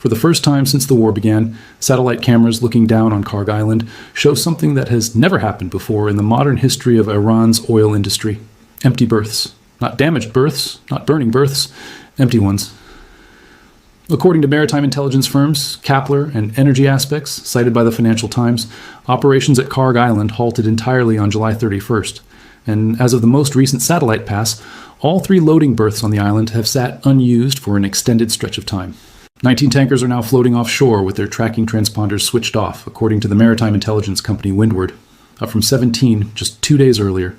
For the first time since the war began, satellite cameras looking down on Kharg Island show something that has never happened before in the modern history of Iran's oil industry. Empty berths. Not damaged berths, not burning berths, empty ones. According to maritime intelligence firms Kpler and Energy Aspects, cited by the Financial Times, operations at Kharg Island halted entirely on July 31st. And as of the most recent satellite pass, all 3 loading berths on the island have sat unused for an extended stretch of time. 19 tankers are now floating offshore with their tracking transponders switched off, according to the maritime intelligence company Windward, up from 17 just 2 days earlier.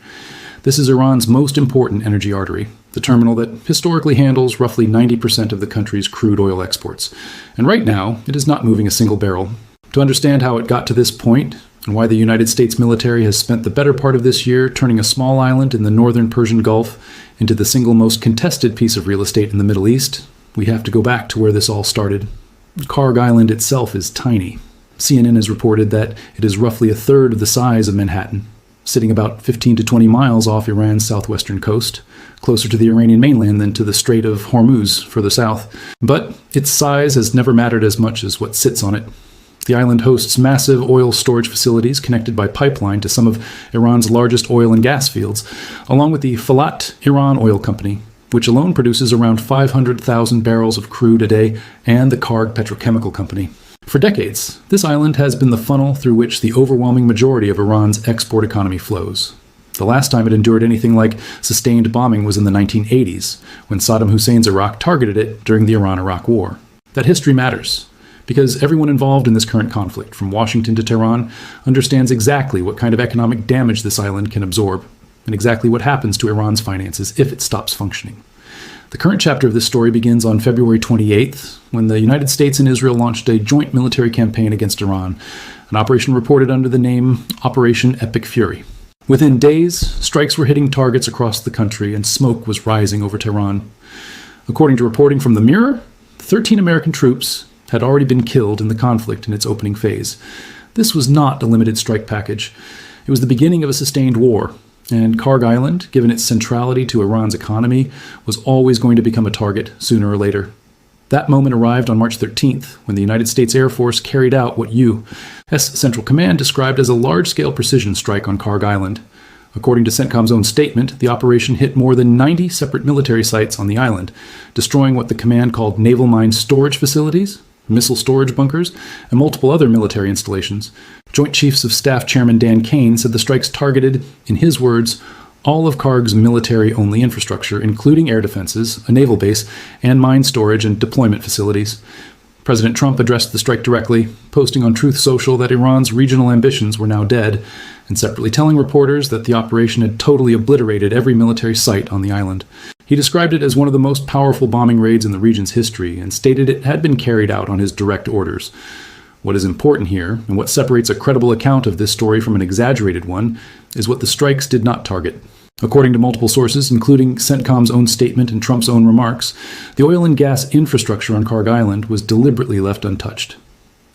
This is Iran's most important energy artery, the terminal that historically handles roughly 90% of the country's crude oil exports. And right now, it is not moving a single barrel. To understand how it got to this point, and why the United States military has spent the better part of this year turning a small island in the northern Persian Gulf into the single most contested piece of real estate in the Middle East, we have to go back to where this all started. Kharg Island itself is tiny. CNN has reported that it is roughly a third of the size of Manhattan, sitting about 15 to 20 miles off Iran's southwestern coast, closer to the Iranian mainland than to the Strait of Hormuz further south. But its size has never mattered as much as what sits on it. The island hosts massive oil storage facilities connected by pipeline to some of Iran's largest oil and gas fields, along with the Falat Iran Oil Company, which alone produces around 500,000 barrels of crude a day, and the Kharg Petrochemical Company. For decades, this island has been the funnel through which the overwhelming majority of Iran's export economy flows. The last time it endured anything like sustained bombing was in the 1980s, when Saddam Hussein's Iraq targeted it during the Iran-Iraq War. That history matters, because everyone involved in this current conflict, from Washington to Tehran, understands exactly what kind of economic damage this island can absorb, and exactly what happens to Iran's finances if it stops functioning. The current chapter of this story begins on February 28th, when the United States and Israel launched a joint military campaign against Iran, an operation reported under the name Operation Epic Fury. Within days, strikes were hitting targets across the country and smoke was rising over Tehran. According to reporting from the Mirror, 13 American troops had already been killed in the conflict in its opening phase. This was not a limited strike package. It was the beginning of a sustained war. And Kharg Island, given its centrality to Iran's economy, was always going to become a target sooner or later. That moment arrived on March 13th, when the United States Air Force carried out what U.S. Central Command described as a large-scale precision strike on Kharg Island. According to CENTCOM's own statement, the operation hit more than 90 separate military sites on the island, destroying what the command called naval mine storage facilities, missile storage bunkers, and multiple other military installations. Joint Chiefs of Staff Chairman Dan Kane said the strikes targeted, in his words, all of Kharg's military-only infrastructure, including air defenses, a naval base, and mine storage and deployment facilities. President Trump addressed the strike directly, posting on Truth Social that Iran's regional ambitions were now dead, and separately telling reporters that the operation had totally obliterated every military site on the island. He described it as one of the most powerful bombing raids in the region's history and stated it had been carried out on his direct orders. What is important here, and what separates a credible account of this story from an exaggerated one, is what the strikes did not target. According to multiple sources, including CENTCOM's own statement and Trump's own remarks, the oil and gas infrastructure on Kharg Island was deliberately left untouched.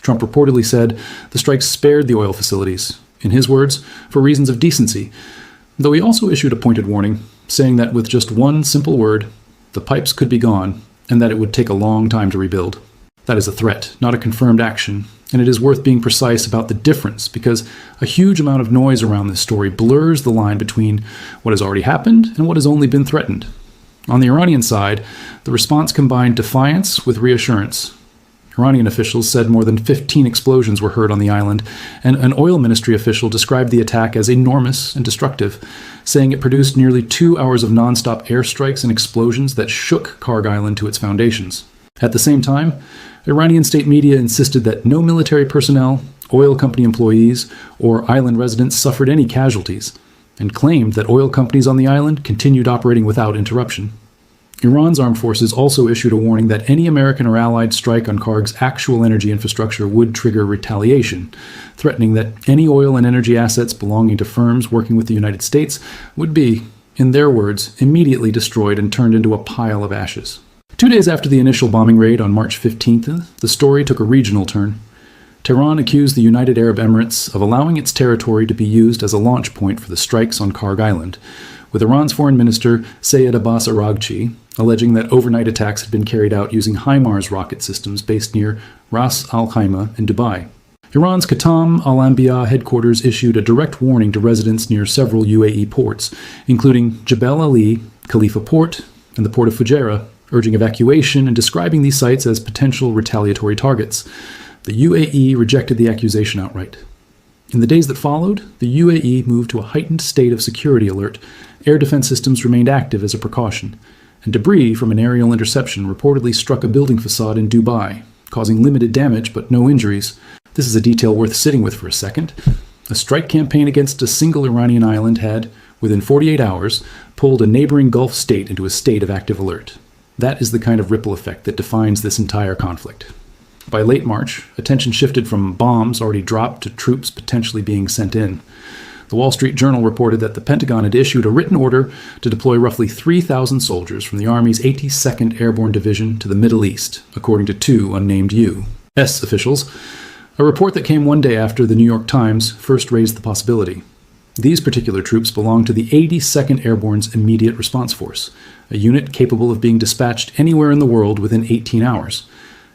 Trump reportedly said the strikes spared the oil facilities, in his words, for reasons of decency, though he also issued a pointed warning, saying that with just one simple word, the pipes could be gone, and that it would take a long time to rebuild. That is a threat, not a confirmed action, and it is worth being precise about the difference, because a huge amount of noise around this story blurs the line between what has already happened and what has only been threatened. On the Iranian side, the response combined defiance with reassurance. Iranian officials said more than 15 explosions were heard on the island, and an oil ministry official described the attack as enormous and destructive, saying it produced nearly 2 hours of nonstop airstrikes and explosions that shook Kharg Island to its foundations. At the same time, Iranian state media insisted that no military personnel, oil company employees, or island residents suffered any casualties, and claimed that oil companies on the island continued operating without interruption. Iran's armed forces also issued a warning that any American or Allied strike on Kharg's actual energy infrastructure would trigger retaliation, threatening that any oil and energy assets belonging to firms working with the United States would be, in their words, immediately destroyed and turned into a pile of ashes. 2 days after the initial bombing raid on March 15th, the story took a regional turn. Tehran accused the United Arab Emirates of allowing its territory to be used as a launch point for the strikes on Kharg Island, with Iran's Foreign Minister Sayed Abbas Araghchi alleging that overnight attacks had been carried out using HIMARS rocket systems based near Ras Al Khaimah in Dubai. Iran's Khatam Al Anbiya headquarters issued a direct warning to residents near several UAE ports, including Jebel Ali, Khalifa Port, and the port of Fujairah, urging evacuation and describing these sites as potential retaliatory targets. The UAE rejected the accusation outright. In the days that followed, the UAE moved to a heightened state of security alert. Air defense systems remained active as a precaution, and debris from an aerial interception reportedly struck a building facade in Dubai, causing limited damage but no injuries. This is a detail worth sitting with for a second. A strike campaign against a single Iranian island had, within 48 hours, pulled a neighboring Gulf state into a state of active alert. That is the kind of ripple effect that defines this entire conflict. By late March, attention shifted from bombs already dropped to troops potentially being sent in. The Wall Street Journal reported that the Pentagon had issued a written order to deploy roughly 3,000 soldiers from the Army's 82nd Airborne Division to the Middle East, according to two unnamed U.S. officials. A report that came one day after the New York Times first raised the possibility. These particular troops belong to the 82nd Airborne's Immediate Response Force, a unit capable of being dispatched anywhere in the world within 18 hours.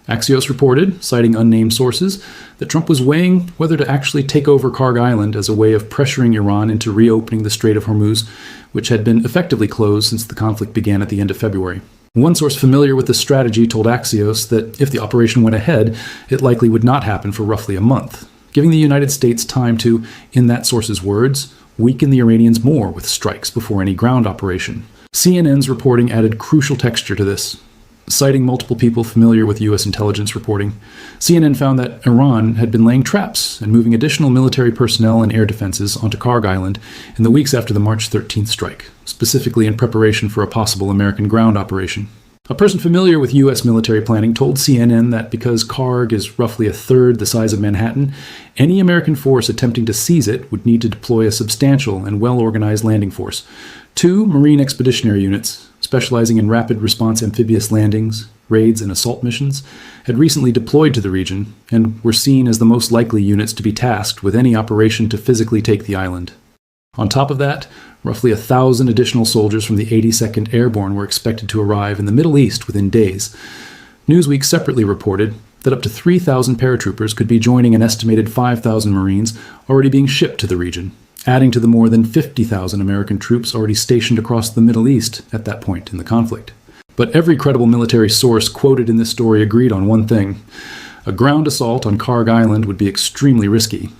Axios reported, citing unnamed sources, that Trump was weighing whether to actually take over Kharg Island as a way of pressuring Iran into reopening the Strait of Hormuz, which had been effectively closed since the conflict began at the end of February. One source familiar with this strategy told Axios that if the operation went ahead, it likely would not happen for roughly a month, giving the United States time to, in that source's words, weaken the Iranians more with strikes before any ground operation. CNN's reporting added crucial texture to this. Citing multiple people familiar with U.S. intelligence reporting, CNN found that Iran had been laying traps and moving additional military personnel and air defenses onto Kharg Island in the weeks after the March 13th strike, specifically in preparation for a possible American ground operation. A person familiar with U.S. military planning told CNN that because Kharg is roughly a third the size of Manhattan, any American force attempting to seize it would need to deploy a substantial and well-organized landing force. 2 Marine Expeditionary Units, specializing in rapid response amphibious landings, raids, and assault missions, had recently deployed to the region and were seen as the most likely units to be tasked with any operation to physically take the island. On top of that, roughly 1,000 additional soldiers from the 82nd Airborne were expected to arrive in the Middle East within days. Newsweek separately reported that up to 3,000 paratroopers could be joining an estimated 5,000 Marines already being shipped to the region, adding to the more than 50,000 American troops already stationed across the Middle East at that point in the conflict. But every credible military source quoted in this story agreed on one thing. A ground assault on Kharg Island would be extremely risky.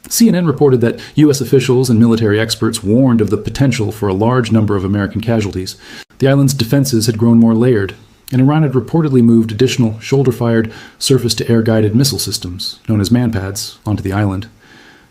CNN reported that U.S. officials and military experts warned of the potential for a large number of American casualties. The island's defenses had grown more layered, and Iran had reportedly moved additional shoulder-fired surface-to-air guided missile systems, known as manpads, onto the island.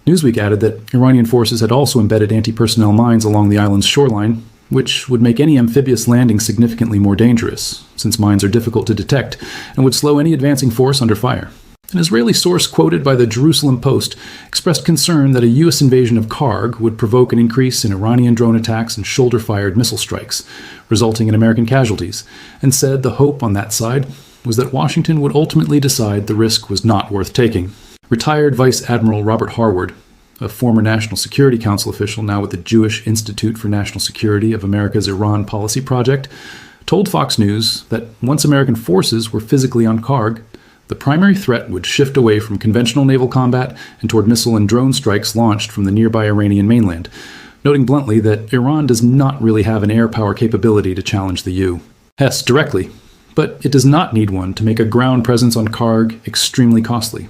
Newsweek added that Iranian forces had also embedded anti-personnel mines along the island's shoreline, which would make any amphibious landing significantly more dangerous, since mines are difficult to detect and would slow any advancing force under fire. An Israeli source quoted by the Jerusalem Post expressed concern that a U.S. invasion of Kharg would provoke an increase in Iranian drone attacks and shoulder-fired missile strikes, resulting in American casualties, and said the hope on that side was that Washington would ultimately decide the risk was not worth taking. Retired Vice Admiral Robert Harward, a former National Security Council official now with the Jewish Institute for National Security of America's Iran Policy Project, told Fox News that once American forces were physically on Kharg, the primary threat would shift away from conventional naval combat and toward missile and drone strikes launched from the nearby Iranian mainland, noting bluntly that Iran does not really have an air power capability to challenge the U.S. directly, but it does not need one to make a ground presence on Kharg extremely costly.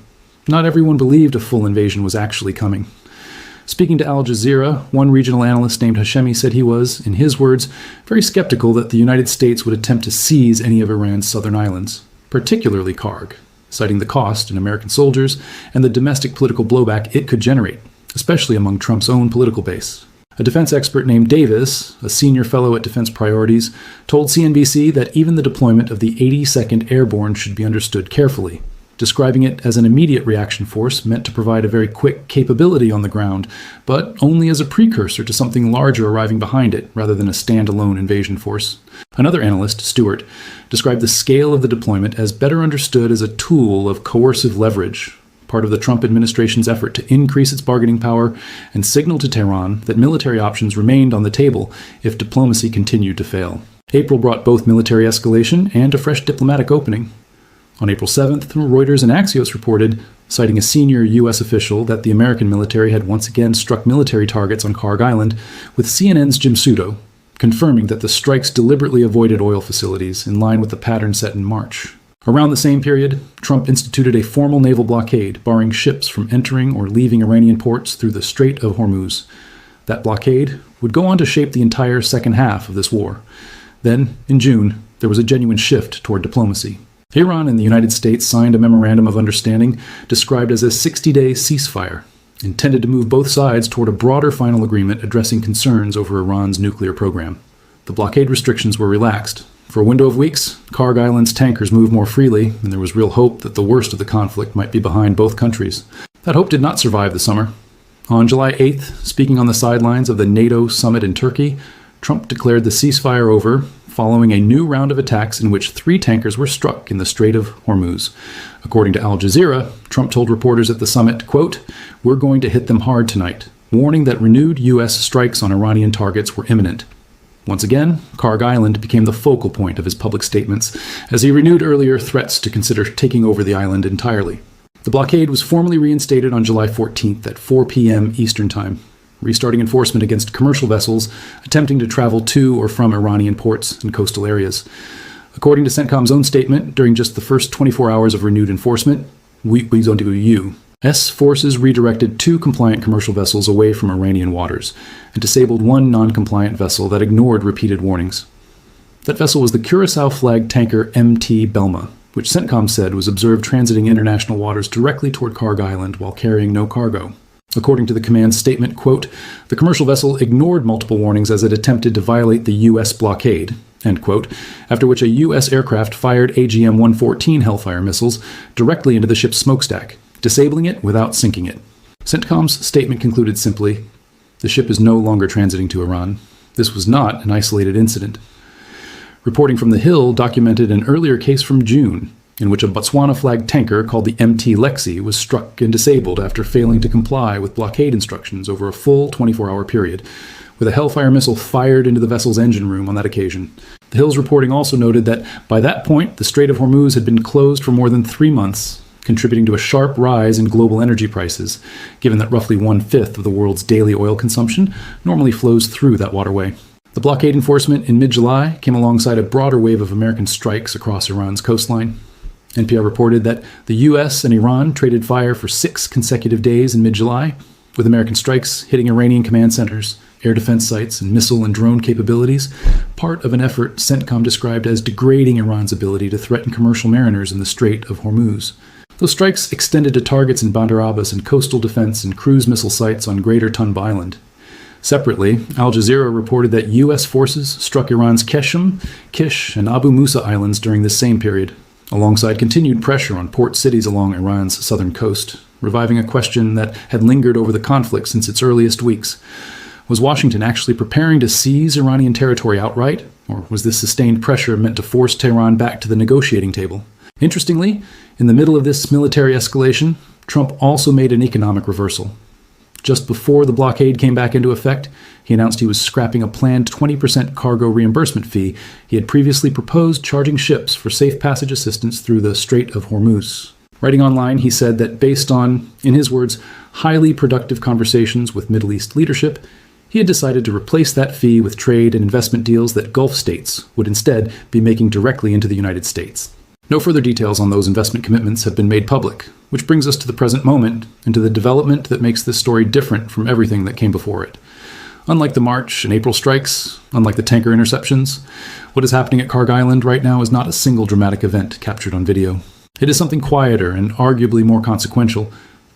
Not everyone believed a full invasion was actually coming. Speaking to Al Jazeera, one regional analyst named Hashemi said he was, in his words, very skeptical that the United States would attempt to seize any of Iran's southern islands, particularly Kharg, citing the cost in American soldiers and the domestic political blowback it could generate, especially among Trump's own political base. A defense expert named Davis, a senior fellow at Defense Priorities, told CNBC that even the deployment of the 82nd Airborne should be understood carefully, describing it as an immediate reaction force meant to provide a very quick capability on the ground, but only as a precursor to something larger arriving behind it, rather than a standalone invasion force. Another analyst, Stewart, described the scale of the deployment as better understood as a tool of coercive leverage, part of the Trump administration's effort to increase its bargaining power and signal to Tehran that military options remained on the table if diplomacy continued to fail. April brought both military escalation and a fresh diplomatic opening. On April 7th, Reuters and Axios reported, citing a senior U.S. official, that the American military had once again struck military targets on Kharg Island, with CNN's Jim Sudo confirming that the strikes deliberately avoided oil facilities in line with the pattern set in March. Around the same period, Trump instituted a formal naval blockade, barring ships from entering or leaving Iranian ports through the Strait of Hormuz. That blockade would go on to shape the entire second half of this war. Then, in June, there was a genuine shift toward diplomacy. Iran and the United States signed a memorandum of understanding described as a 60-day ceasefire, intended to move both sides toward a broader final agreement addressing concerns over Iran's nuclear program. The blockade restrictions were relaxed. For a window of weeks, Kharg Island's tankers moved more freely, and there was real hope that the worst of the conflict might be behind both countries. That hope did not survive the summer. On July 8th, speaking on the sidelines of the NATO summit in Turkey, Trump declared the ceasefire over, following a new round of attacks in which 3 tankers were struck in the Strait of Hormuz. According to Al Jazeera, Trump told reporters at the summit, quote, "We're going to hit them hard tonight," warning that renewed U.S. strikes on Iranian targets were imminent. Once again, Kharg Island became the focal point of his public statements, as he renewed earlier threats to consider taking over the island entirely. The blockade was formally reinstated on July 14th at 4 p.m. Eastern Time, restarting enforcement against commercial vessels attempting to travel to or from Iranian ports and coastal areas. According to CENTCOM's own statement, during just the first 24 hours of renewed enforcement, U.S. forces redirected 2 compliant commercial vessels away from Iranian waters and disabled 1 non-compliant vessel that ignored repeated warnings. That vessel was the Curacao-flagged tanker MT Belma, which CENTCOM said was observed transiting international waters directly toward Kharg Island while carrying no cargo. According to the command's statement, quote, "The commercial vessel ignored multiple warnings as it attempted to violate the U.S. blockade," end quote, after which a U.S. aircraft fired AGM-114 Hellfire missiles directly into the ship's smokestack, disabling it without sinking it. CENTCOM's statement concluded simply, "The ship is no longer transiting to Iran. This was not an isolated incident." Reporting from The Hill documented an earlier case from June, in which a Botswana-flagged tanker called the MT Lexi was struck and disabled after failing to comply with blockade instructions over a full 24-hour period, with a Hellfire missile fired into the vessel's engine room on that occasion. The Hill's reporting also noted that by that point, the Strait of Hormuz had been closed for more than 3 months, contributing to a sharp rise in global energy prices, given that roughly 1/5 of the world's daily oil consumption normally flows through that waterway. The blockade enforcement in mid-July came alongside a broader wave of American strikes across Iran's coastline. NPR reported that the U.S. and Iran traded fire for 6 consecutive days in mid-July, with American strikes hitting Iranian command centers, air defense sites, and missile and drone capabilities, part of an effort CENTCOM described as degrading Iran's ability to threaten commercial mariners in the Strait of Hormuz. Those strikes extended to targets in Bandar Abbas and coastal defense and cruise missile sites on Greater Tunba Island. Separately, Al Jazeera reported that U.S. forces struck Iran's Keshem, Kish, and Abu Musa islands during this same period, alongside continued pressure on port cities along Iran's southern coast, reviving a question that had lingered over the conflict since its earliest weeks. Was Washington actually preparing to seize Iranian territory outright, or was this sustained pressure meant to force Tehran back to the negotiating table? Interestingly, in the middle of this military escalation, Trump also made an economic reversal. Just before the blockade came back into effect, he announced he was scrapping a planned 20% cargo reimbursement fee he had previously proposed charging ships for safe passage assistance through the Strait of Hormuz. Writing online, he said that based on, in his words, highly productive conversations with Middle East leadership, he had decided to replace that fee with trade and investment deals that Gulf states would instead be making directly into the United States. No further details on those investment commitments have been made public, which brings us to the present moment and to the development that makes this story different from everything that came before it. Unlike the March and April strikes, unlike the tanker interceptions, what is happening at Kharg Island right now is not a single dramatic event captured on video. It is something quieter and arguably more consequential: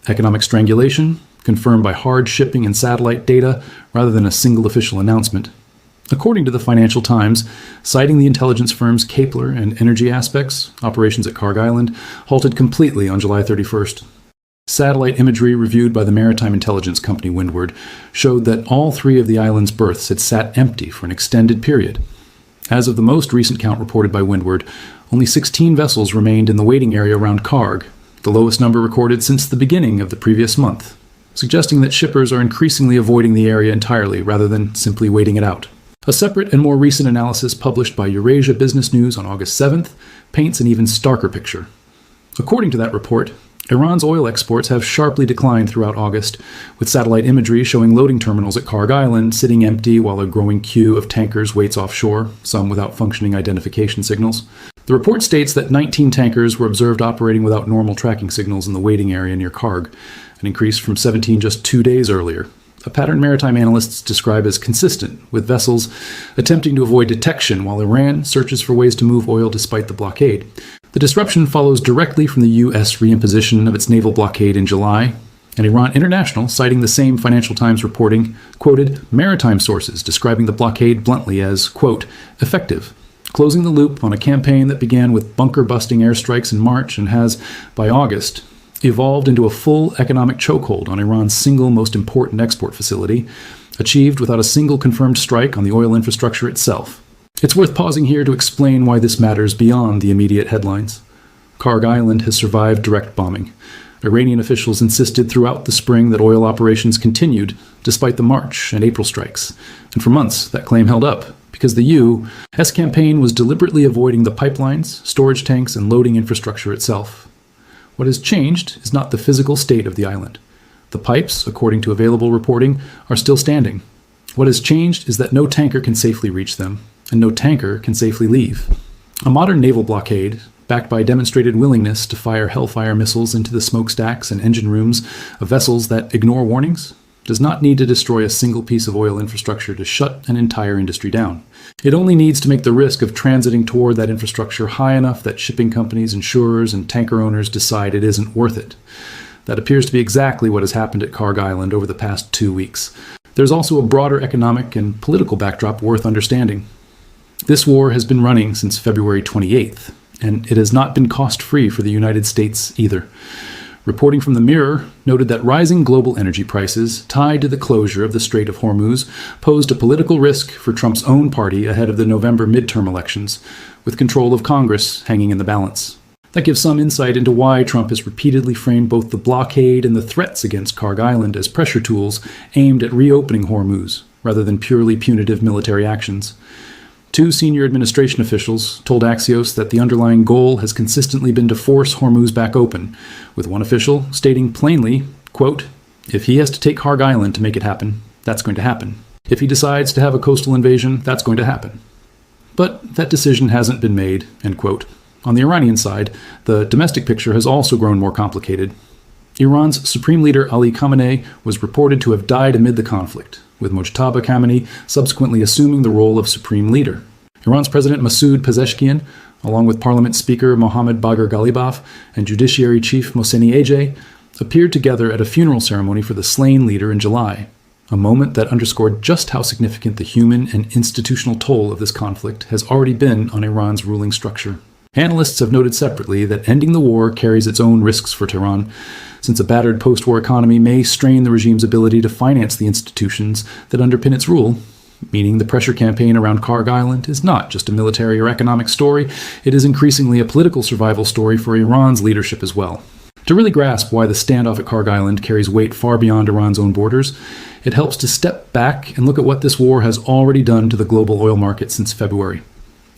economic strangulation, confirmed by hard shipping and satellite data rather than a single official announcement. According to the Financial Times, citing the intelligence firms Kpler and Energy Aspects, operations at Kharg Island halted completely on July 31st. Satellite imagery reviewed by the maritime intelligence company Windward showed that all 3 of the island's berths had sat empty for an extended period. As of the most recent count reported by Windward, only 16 vessels remained in the waiting area around Kharg, the lowest number recorded since the beginning of the previous month, suggesting that shippers are increasingly avoiding the area entirely rather than simply waiting it out. A separate and more recent analysis published by Eurasia Business News on August 7th paints an even starker picture. According to that report, Iran's oil exports have sharply declined throughout August, with satellite imagery showing loading terminals at Kharg Island sitting empty while a growing queue of tankers waits offshore, some without functioning identification signals. The report states that 19 tankers were observed operating without normal tracking signals in the waiting area near Kharg, an increase from 17 just 2 days earlier, a pattern maritime analysts describe as consistent with vessels attempting to avoid detection while Iran searches for ways to move oil despite the blockade. The disruption follows directly from the U.S. reimposition of its naval blockade in July, and Iran International, citing the same Financial Times reporting, quoted maritime sources describing the blockade bluntly as, quote, effective, closing the loop on a campaign that began with bunker-busting airstrikes in March and has, by August, evolved into a full economic chokehold on Iran's single most important export facility, achieved without a single confirmed strike on the oil infrastructure itself. It's worth pausing here to explain why this matters beyond the immediate headlines. Kharg Island has survived direct bombing. Iranian officials insisted throughout the spring that oil operations continued, despite the March and April strikes. And for months, that claim held up, because the U.S. campaign was deliberately avoiding the pipelines, storage tanks, and loading infrastructure itself. What has changed is not the physical state of the island. The pipes, according to available reporting, are still standing. What has changed is that no tanker can safely reach them, and no tanker can safely leave. A modern naval blockade, backed by demonstrated willingness to fire Hellfire missiles into the smokestacks and engine rooms of vessels that ignore warnings, does not need to destroy a single piece of oil infrastructure to shut an entire industry down. It only needs to make the risk of transiting toward that infrastructure high enough that shipping companies, insurers, and tanker owners decide it isn't worth it. That appears to be exactly what has happened at Kharg Island over the past 2 weeks. There's also a broader economic and political backdrop worth understanding. This war has been running since February 28th, and it has not been cost-free for the United States either. Reporting from the Mirror noted that rising global energy prices tied to the closure of the Strait of Hormuz posed a political risk for Trump's own party ahead of the November midterm elections, with control of Congress hanging in the balance. That gives some insight into why Trump has repeatedly framed both the blockade and the threats against Kharg Island as pressure tools aimed at reopening Hormuz, rather than purely punitive military actions. 2 senior administration officials told Axios that the underlying goal has consistently been to force Hormuz back open, with one official stating plainly, quote, if he has to take Kharg Island to make it happen, that's going to happen. If he decides to have a coastal invasion, that's going to happen. But that decision hasn't been made, end quote. On the Iranian side, the domestic picture has also grown more complicated. Iran's Supreme Leader Ali Khamenei was reported to have died amid the conflict, with Mojtaba Khamenei subsequently assuming the role of Supreme Leader. Iran's President Masoud Pezeshkian, along with Parliament Speaker Mohammad Bagher Ghalibaf and Judiciary Chief Mohseni Ejei, appeared together at a funeral ceremony for the slain leader in July, a moment that underscored just how significant the human and institutional toll of this conflict has already been on Iran's ruling structure. Analysts have noted separately that ending the war carries its own risks for Tehran, since a battered post-war economy may strain the regime's ability to finance the institutions that underpin its rule, meaning the pressure campaign around Kharg Island is not just a military or economic story, it is increasingly a political survival story for Iran's leadership as well. To really grasp why the standoff at Kharg Island carries weight far beyond Iran's own borders, it helps to step back and look at what this war has already done to the global oil market since February.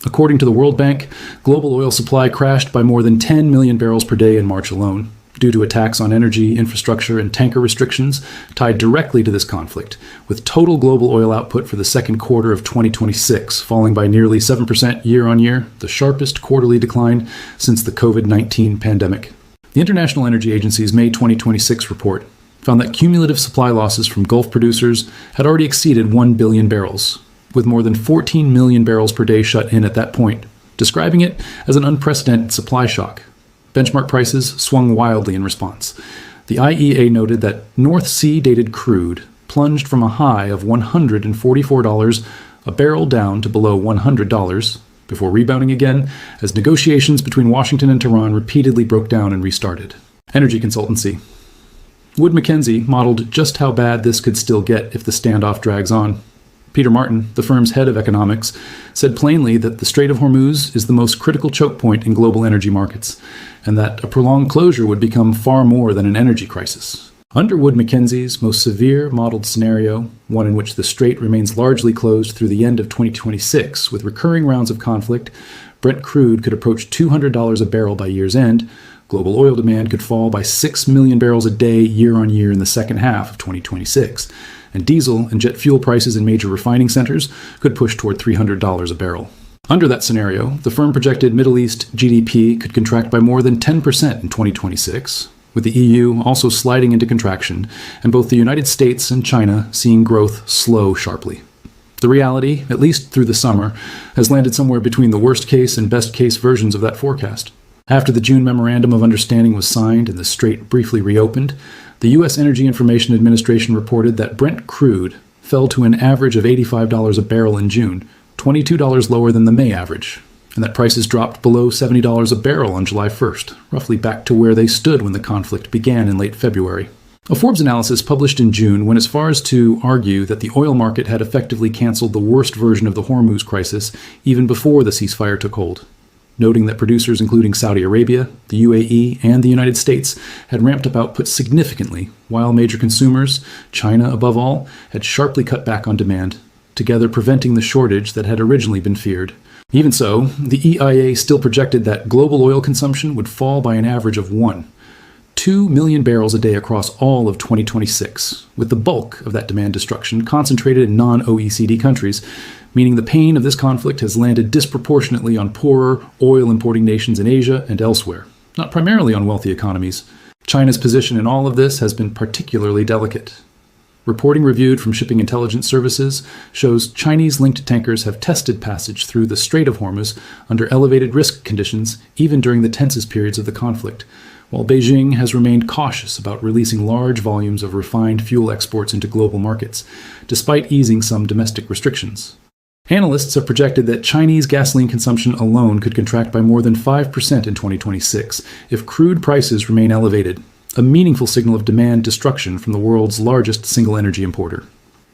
According to the World Bank, global oil supply crashed by more than 10 million barrels per day in March alone, due to attacks on energy, infrastructure, and tanker restrictions tied directly to this conflict, with total global oil output for the second quarter of 2026 falling by nearly 7% year-on-year, the sharpest quarterly decline since the COVID-19 pandemic. The International Energy Agency's May 2026 report found that cumulative supply losses from Gulf producers had already exceeded 1 billion barrels, with more than 14 million barrels per day shut in at that point, describing it as an unprecedented supply shock. Benchmark prices swung wildly in response. The IEA noted that North Sea-dated crude plunged from a high of $144 a barrel down to below $100, before rebounding again as negotiations between Washington and Tehran repeatedly broke down and restarted. Energy consultancy Wood Mackenzie modeled just how bad this could still get if the standoff drags on. Peter Martin, the firm's head of economics, said plainly that the Strait of Hormuz is the most critical choke point in global energy markets, and that a prolonged closure would become far more than an energy crisis. Under Wood Mackenzie's most severe modeled scenario, one in which the strait remains largely closed through the end of 2026 with recurring rounds of conflict, Brent crude could approach $200 a barrel by year's end. Global oil demand could fall by 6 million barrels a day year on year in the second half of 2026, and diesel and jet fuel prices in major refining centers could push toward $300 a barrel. Under that scenario, the firm projected Middle East GDP could contract by more than 10% in 2026, with the EU also sliding into contraction, and both the United States and China seeing growth slow sharply. The reality, at least through the summer, has landed somewhere between the worst case and best case versions of that forecast. After the June Memorandum of Understanding was signed and the strait briefly reopened, the U.S. Energy Information Administration reported that Brent crude fell to an average of $85 a barrel in June, $22 lower than the May average, and that prices dropped below $70 a barrel on July 1st, roughly back to where they stood when the conflict began in late February. A Forbes analysis published in June went as far as to argue that the oil market had effectively canceled the worst version of the Hormuz crisis even before the ceasefire took hold, noting that producers including Saudi Arabia, the UAE, and the United States had ramped up output significantly, while major consumers, China above all, had sharply cut back on demand, together preventing the shortage that had originally been feared. Even so, the EIA still projected that global oil consumption would fall by an average of 2 million barrels a day across all of 2026, with the bulk of that demand destruction concentrated in non-OECD countries, meaning the pain of this conflict has landed disproportionately on poorer, oil-importing nations in Asia and elsewhere, not primarily on wealthy economies. China's position in all of this has been particularly delicate. Reporting reviewed from Shipping Intelligence Services shows Chinese-linked tankers have tested passage through the Strait of Hormuz under elevated risk conditions even during the tensest periods of the conflict, while Beijing has remained cautious about releasing large volumes of refined fuel exports into global markets, despite easing some domestic restrictions. Analysts have projected that Chinese gasoline consumption alone could contract by more than 5% in 2026 if crude prices remain elevated, a meaningful signal of demand destruction from the world's largest single energy importer.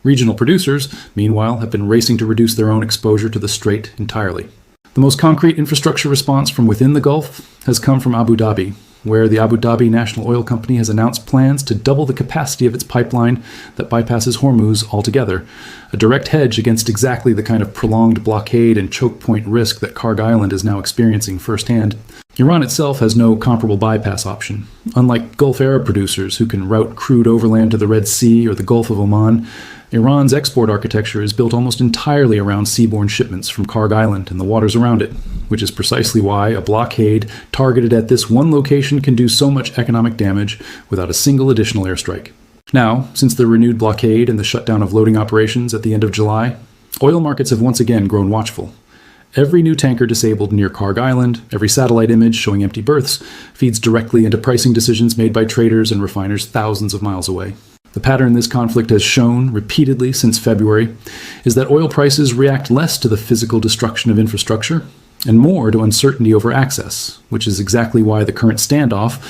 Regional producers, meanwhile, have been racing to reduce their own exposure to the strait entirely. The most concrete infrastructure response from within the Gulf has come from Abu Dhabi, where the Abu Dhabi National Oil Company has announced plans to double the capacity of its pipeline that bypasses Hormuz altogether, a direct hedge against exactly the kind of prolonged blockade and choke point risk that Kharg Island is now experiencing firsthand. Iran itself has no comparable bypass option. Unlike Gulf Arab producers who can route crude overland to the Red Sea or the Gulf of Oman, Iran's export architecture is built almost entirely around seaborne shipments from Kharg Island and the waters around it, which is precisely why a blockade targeted at this one location can do so much economic damage without a single additional airstrike. Now, since the renewed blockade and the shutdown of loading operations at the end of July, oil markets have once again grown watchful. Every new tanker disabled near Kharg Island, every satellite image showing empty berths, feeds directly into pricing decisions made by traders and refiners thousands of miles away. The pattern this conflict has shown repeatedly since February is that oil prices react less to the physical destruction of infrastructure and more to uncertainty over access, which is exactly why the current standoff,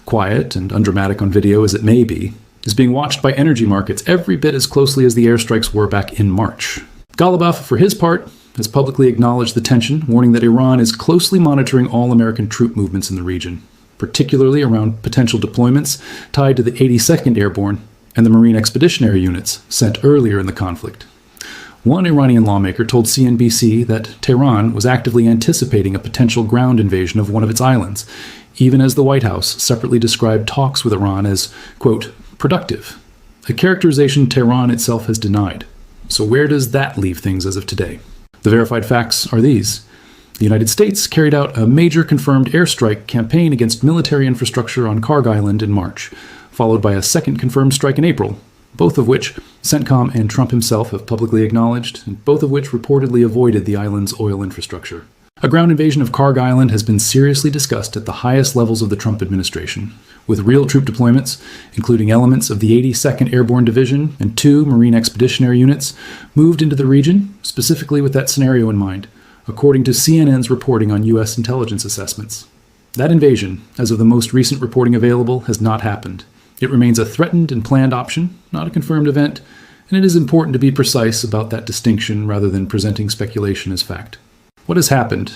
quiet and undramatic on video as it may be, is being watched by energy markets every bit as closely as the airstrikes were back in March. Ghalibaf, for his part, has publicly acknowledged the tension, warning that Iran is closely monitoring all American troop movements in the region, particularly around potential deployments tied to the 82nd Airborne and the Marine Expeditionary Units sent earlier in the conflict. One Iranian lawmaker told CNBC that Tehran was actively anticipating a potential ground invasion of one of its islands, even as the White House separately described talks with Iran as, quote, productive, a characterization Tehran itself has denied. So where does that leave things as of today? The verified facts are these. The United States carried out a major confirmed airstrike campaign against military infrastructure on Kharg Island in March, followed by a second confirmed strike in April, both of which CENTCOM and Trump himself have publicly acknowledged, and both of which reportedly avoided the island's oil infrastructure. A ground invasion of Kharg Island has been seriously discussed at the highest levels of the Trump administration, with real troop deployments, including elements of the 82nd Airborne Division and 2 Marine Expeditionary Units, moved into the region, specifically with that scenario in mind, according to CNN's reporting on U.S. intelligence assessments. That invasion, as of the most recent reporting available, has not happened. It remains a threatened and planned option, not a confirmed event, and it is important to be precise about that distinction rather than presenting speculation as fact. What has happened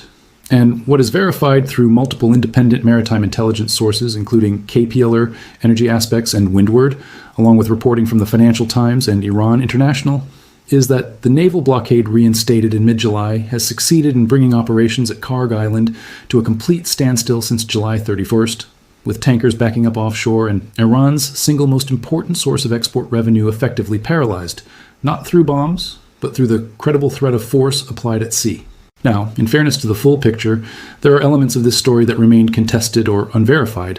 And what is verified through multiple independent maritime intelligence sources, including Kpler, Energy Aspects, and Windward, along with reporting from the Financial Times and Iran International, is that the naval blockade reinstated in mid-July has succeeded in bringing operations at Kharg Island to a complete standstill since July 31st, with tankers backing up offshore and Iran's single most important source of export revenue effectively paralyzed, not through bombs, but through the credible threat of force applied at sea. Now, in fairness to the full picture, there are elements of this story that remain contested or unverified,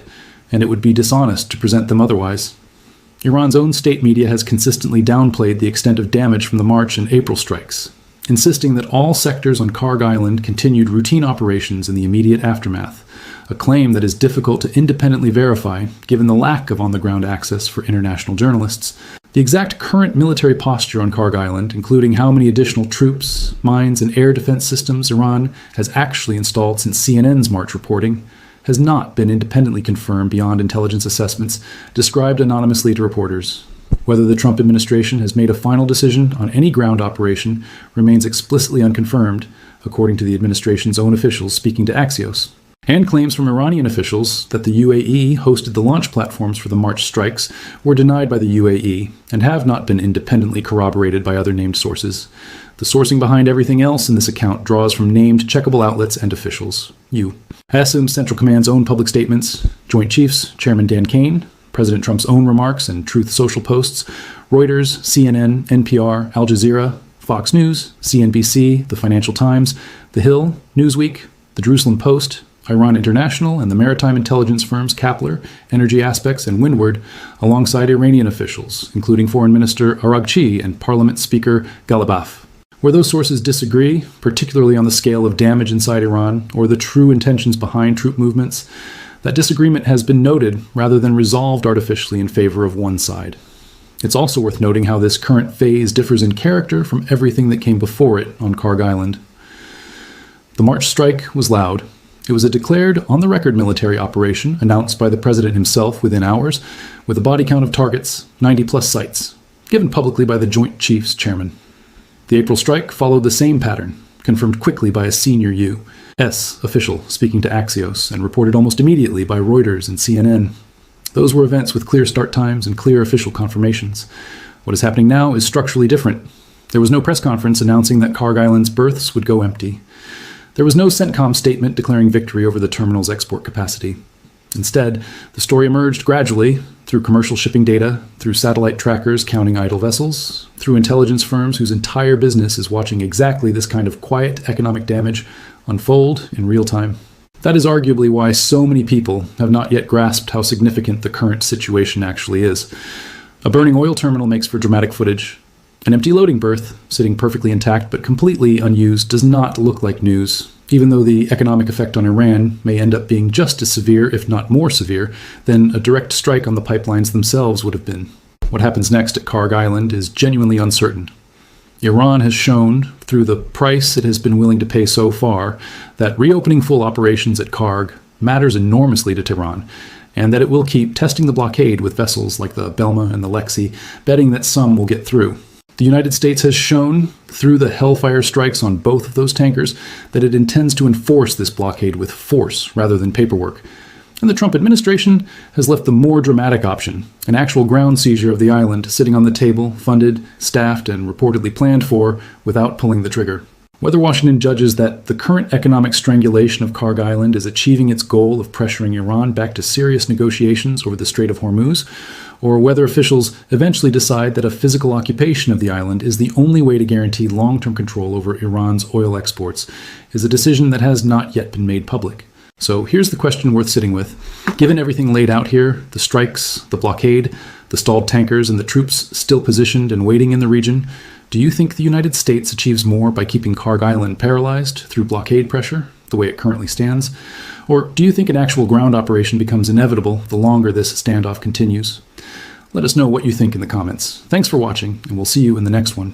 and it would be dishonest to present them otherwise. Iran's own state media has consistently downplayed the extent of damage from the March and April strikes, insisting that all sectors on Kharg Island continued routine operations in the immediate aftermath, a claim that is difficult to independently verify given the lack of on-the-ground access for international journalists. The exact current military posture on Kharg Island, including how many additional troops, mines, and air defense systems Iran has actually installed since CNN's March reporting, has not been independently confirmed beyond intelligence assessments described anonymously to reporters. Whether the Trump administration has made a final decision on any ground operation remains explicitly unconfirmed, according to the administration's own officials speaking to Axios. And claims from Iranian officials that the UAE hosted the launch platforms for the March strikes were denied by the UAE and have not been independently corroborated by other named sources. The sourcing behind everything else in this account draws from named checkable outlets and officials. I assume Central Command's own public statements, Joint Chiefs, Chairman Dan Kane, President Trump's own remarks and Truth Social posts, Reuters, CNN, NPR, Al Jazeera, Fox News, CNBC, The Financial Times, The Hill, Newsweek, The Jerusalem Post, Iran International, and the maritime intelligence firms Kpler, Energy Aspects, and Windward, alongside Iranian officials, including Foreign Minister Araghchi and Parliament Speaker Ghalibaf. Where those sources disagree, particularly on the scale of damage inside Iran or the true intentions behind troop movements, that disagreement has been noted rather than resolved artificially in favor of one side. It's also worth noting how this current phase differs in character from everything that came before it on Kharg Island. The March strike was loud. It was a declared, on-the-record military operation announced by the president himself within hours, with a body count of targets, 90-plus sites, given publicly by the Joint Chiefs chairman. The April strike followed the same pattern, confirmed quickly by a senior U.S. official speaking to Axios and reported almost immediately by Reuters and CNN. Those were events with clear start times and clear official confirmations. What is happening now is structurally different. There was no press conference announcing that Kharg Island's berths would go empty. There was no CENTCOM statement declaring victory over the terminal's export capacity. Instead, the story emerged gradually through commercial shipping data, through satellite trackers counting idle vessels, through intelligence firms whose entire business is watching exactly this kind of quiet economic damage unfold in real time. That is arguably why so many people have not yet grasped how significant the current situation actually is. A burning oil terminal makes for dramatic footage. An empty loading berth, sitting perfectly intact but completely unused, does not look like news, even though the economic effect on Iran may end up being just as severe, if not more severe, than a direct strike on the pipelines themselves would have been. What happens next at Kharg Island is genuinely uncertain. Iran has shown, through the price it has been willing to pay so far, that reopening full operations at Kharg matters enormously to Tehran, and that it will keep testing the blockade with vessels like the Belma and the Lexi, betting that some will get through. The United States has shown, through the Hellfire strikes on both of those tankers, that it intends to enforce this blockade with force rather than paperwork. And the Trump administration has left the more dramatic option, an actual ground seizure of the island, sitting on the table, funded, staffed, and reportedly planned for, without pulling the trigger. Whether Washington judges that the current economic strangulation of Kharg Island is achieving its goal of pressuring Iran back to serious negotiations over the Strait of Hormuz, or whether officials eventually decide that a physical occupation of the island is the only way to guarantee long-term control over Iran's oil exports, is a decision that has not yet been made public. So here's the question worth sitting with. Given everything laid out here, the strikes, the blockade, the stalled tankers, and the troops still positioned and waiting in the region, do you think the United States achieves more by keeping Kharg Island paralyzed through blockade pressure, the way it currently stands? Or do you think an actual ground operation becomes inevitable the longer this standoff continues? Let us know what you think in the comments. Thanks for watching, and we'll see you in the next one.